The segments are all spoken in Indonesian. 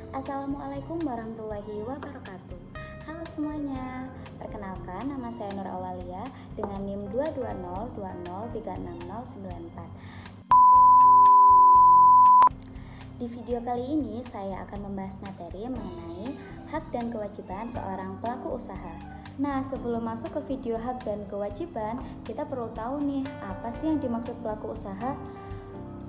Assalamualaikum warahmatullahi wabarakatuh. Halo semuanya, perkenalkan nama saya Nur Awalia dengan NIM 22020360094. Di video kali ini saya akan membahas materi mengenai hak dan kewajiban seorang pelaku usaha. Nah, sebelum masuk ke video hak dan kewajiban, kita perlu tahu nih, apa sih yang dimaksud pelaku usaha?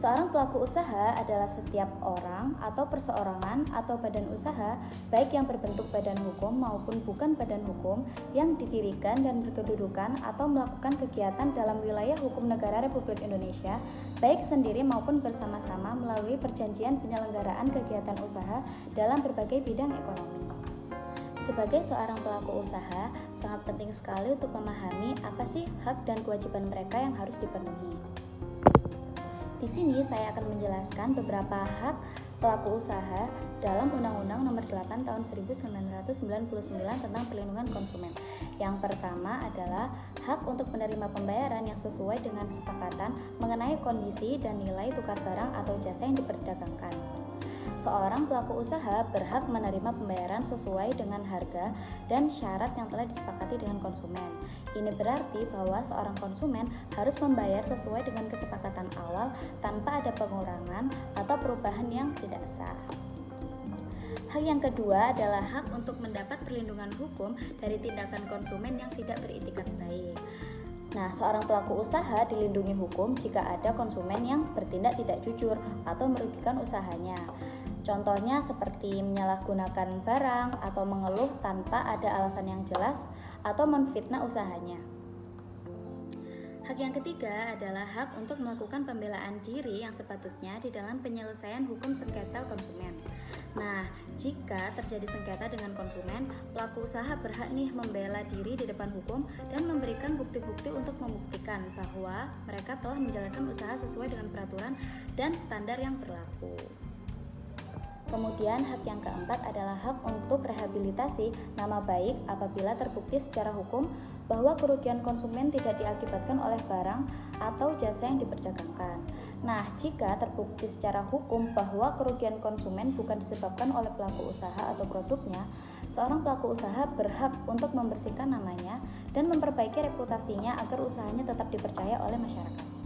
Seorang pelaku usaha adalah setiap orang atau perseorangan atau badan usaha, baik yang berbentuk badan hukum maupun bukan badan hukum, yang didirikan dan berkedudukan atau melakukan kegiatan dalam wilayah hukum negara Republik Indonesia, baik sendiri maupun bersama-sama melalui perjanjian penyelenggaraan kegiatan usaha dalam berbagai bidang ekonomi. Sebagai seorang pelaku usaha, sangat penting sekali untuk memahami apa sih hak dan kewajiban mereka yang harus dipenuhi. Di sini saya akan menjelaskan beberapa hak pelaku usaha dalam Undang-Undang Nomor 8 Tahun 1999 tentang Perlindungan Konsumen. Yang pertama adalah hak untuk menerima pembayaran yang sesuai dengan kesepakatan mengenai kondisi dan nilai tukar barang atau jasa yang diperdagangkan. Seorang pelaku usaha berhak menerima pembayaran sesuai dengan harga dan syarat yang telah disepakati dengan konsumen. Ini berarti bahwa seorang konsumen harus membayar sesuai dengan kesepakatan awal tanpa ada pengurangan atau perubahan yang tidak sah. Hak yang kedua adalah hak untuk mendapat perlindungan hukum dari tindakan konsumen yang tidak beritikat baik. Nah, seorang pelaku usaha dilindungi hukum jika ada konsumen yang bertindak tidak jujur atau merugikan usahanya. Contohnya seperti menyalahgunakan barang atau mengeluh tanpa ada alasan yang jelas atau memfitnah usahanya. Hak yang ketiga adalah hak untuk melakukan pembelaan diri yang sepatutnya di dalam penyelesaian hukum sengketa konsumen. Nah, jika terjadi sengketa dengan konsumen, pelaku usaha berhak nih membela diri di depan hukum dan memberikan bukti-bukti untuk membuktikan bahwa mereka telah menjalankan usaha sesuai dengan peraturan dan standar yang berlaku. Kemudian hak yang keempat adalah hak untuk rehabilitasi nama baik apabila terbukti secara hukum bahwa kerugian konsumen tidak diakibatkan oleh barang atau jasa yang diperdagangkan. Nah, jika terbukti secara hukum bahwa kerugian konsumen bukan disebabkan oleh pelaku usaha atau produknya, seorang pelaku usaha berhak untuk membersihkan namanya dan memperbaiki reputasinya agar usahanya tetap dipercaya oleh masyarakat.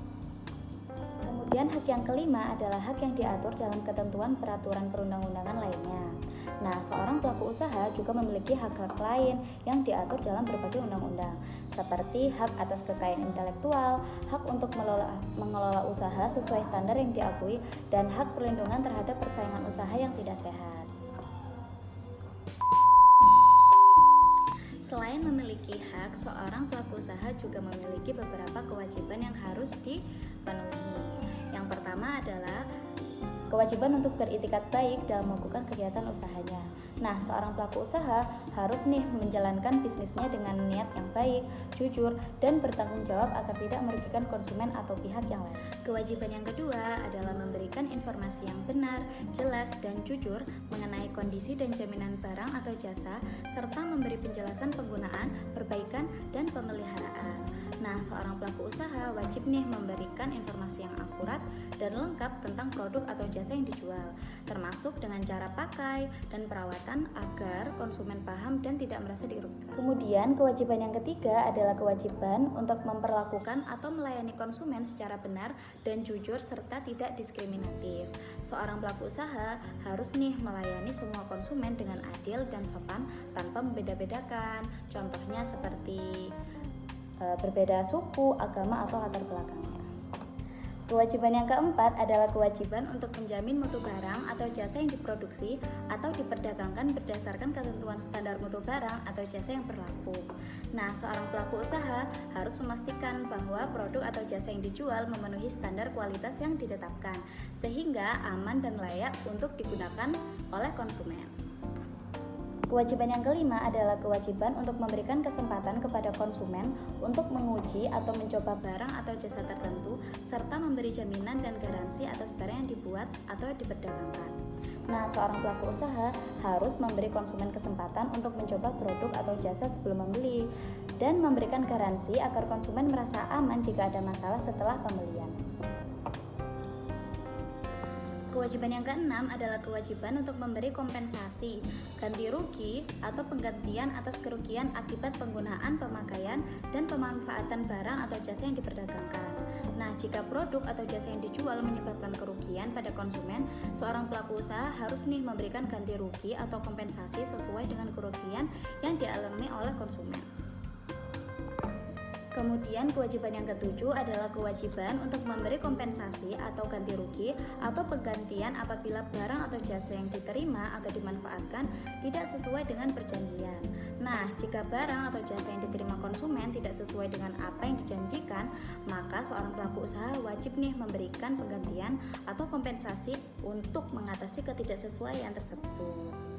Kemudian hak yang kelima adalah hak yang diatur dalam ketentuan peraturan perundang-undangan lainnya. Nah, seorang pelaku usaha juga memiliki hak-hak lain yang diatur dalam berbagai undang-undang, seperti hak atas kekayaan intelektual, hak untuk mengelola usaha sesuai standar yang diakui, dan hak perlindungan terhadap persaingan usaha yang tidak sehat. Selain memiliki hak, seorang pelaku usaha juga memiliki beberapa kewajiban yang harus dipenuhi. Yang pertama adalah kewajiban untuk beritikat baik dalam melakukan kegiatan usahanya. Nah, seorang pelaku usaha harus nih menjalankan bisnisnya dengan niat yang baik, jujur, dan bertanggung jawab agar tidak merugikan konsumen atau pihak yang lain. Kewajiban yang kedua adalah memberikan informasi yang benar, jelas, dan jujur mengenai kondisi dan jaminan barang atau jasa, serta memberi penjelasan penggunaan, perbaikan, dan pemeliharaan. Nah, seorang pelaku usaha wajib nih memberikan informasi yang akurat dan lengkap tentang produk atau jasa yang dijual, termasuk dengan cara pakai dan perawatan agar konsumen paham dan tidak merasa dirugikan. Kemudian, kewajiban yang ketiga adalah kewajiban untuk memperlakukan atau melayani konsumen secara benar dan jujur serta tidak diskriminatif. Seorang pelaku usaha harus nih melayani semua konsumen dengan adil dan sopan tanpa membeda-bedakan. Contohnya seperti berbeda suku, agama, atau latar belakangnya. Kewajiban yang keempat adalah kewajiban untuk menjamin mutu barang atau jasa yang diproduksi atau diperdagangkan berdasarkan ketentuan standar mutu barang atau jasa yang berlaku. Nah, seorang pelaku usaha harus memastikan bahwa produk atau jasa yang dijual memenuhi standar kualitas yang ditetapkan, sehingga aman dan layak untuk digunakan oleh konsumen. Kewajiban yang kelima adalah kewajiban untuk memberikan kesempatan kepada konsumen untuk menguji atau mencoba barang atau jasa tertentu, serta memberi jaminan dan garansi atas barang yang dibuat atau diperdagangkan. Nah, seorang pelaku usaha harus memberi konsumen kesempatan untuk mencoba produk atau jasa sebelum membeli, dan memberikan garansi agar konsumen merasa aman jika ada masalah setelah pembelian. Kewajiban yang keenam adalah kewajiban untuk memberi kompensasi, ganti rugi, atau penggantian atas kerugian akibat penggunaan, pemakaian, dan pemanfaatan barang atau jasa yang diperdagangkan. Nah, jika produk atau jasa yang dijual menyebabkan kerugian pada konsumen, seorang pelaku usaha harus memberikan ganti rugi atau kompensasi sesuai dengan kerugian yang dialami oleh konsumen. Kemudian kewajiban yang ketujuh adalah kewajiban untuk memberi kompensasi atau ganti rugi atau penggantian apabila barang atau jasa yang diterima atau dimanfaatkan tidak sesuai dengan perjanjian. Nah, jika barang atau jasa yang diterima konsumen tidak sesuai dengan apa yang dijanjikan, maka seorang pelaku usaha wajib memberikan penggantian atau kompensasi untuk mengatasi ketidaksesuaian tersebut.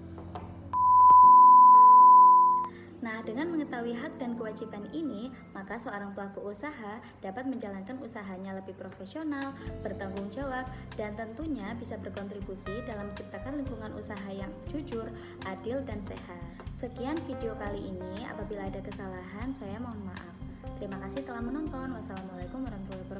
Nah, dengan mengetahui hak dan kewajiban ini, maka seorang pelaku usaha dapat menjalankan usahanya lebih profesional, bertanggung jawab, dan tentunya bisa berkontribusi dalam menciptakan lingkungan usaha yang jujur, adil, dan sehat. Sekian video kali ini, apabila ada kesalahan, saya mohon maaf. Terima kasih telah menonton. Wassalamualaikum warahmatullahi wabarakatuh.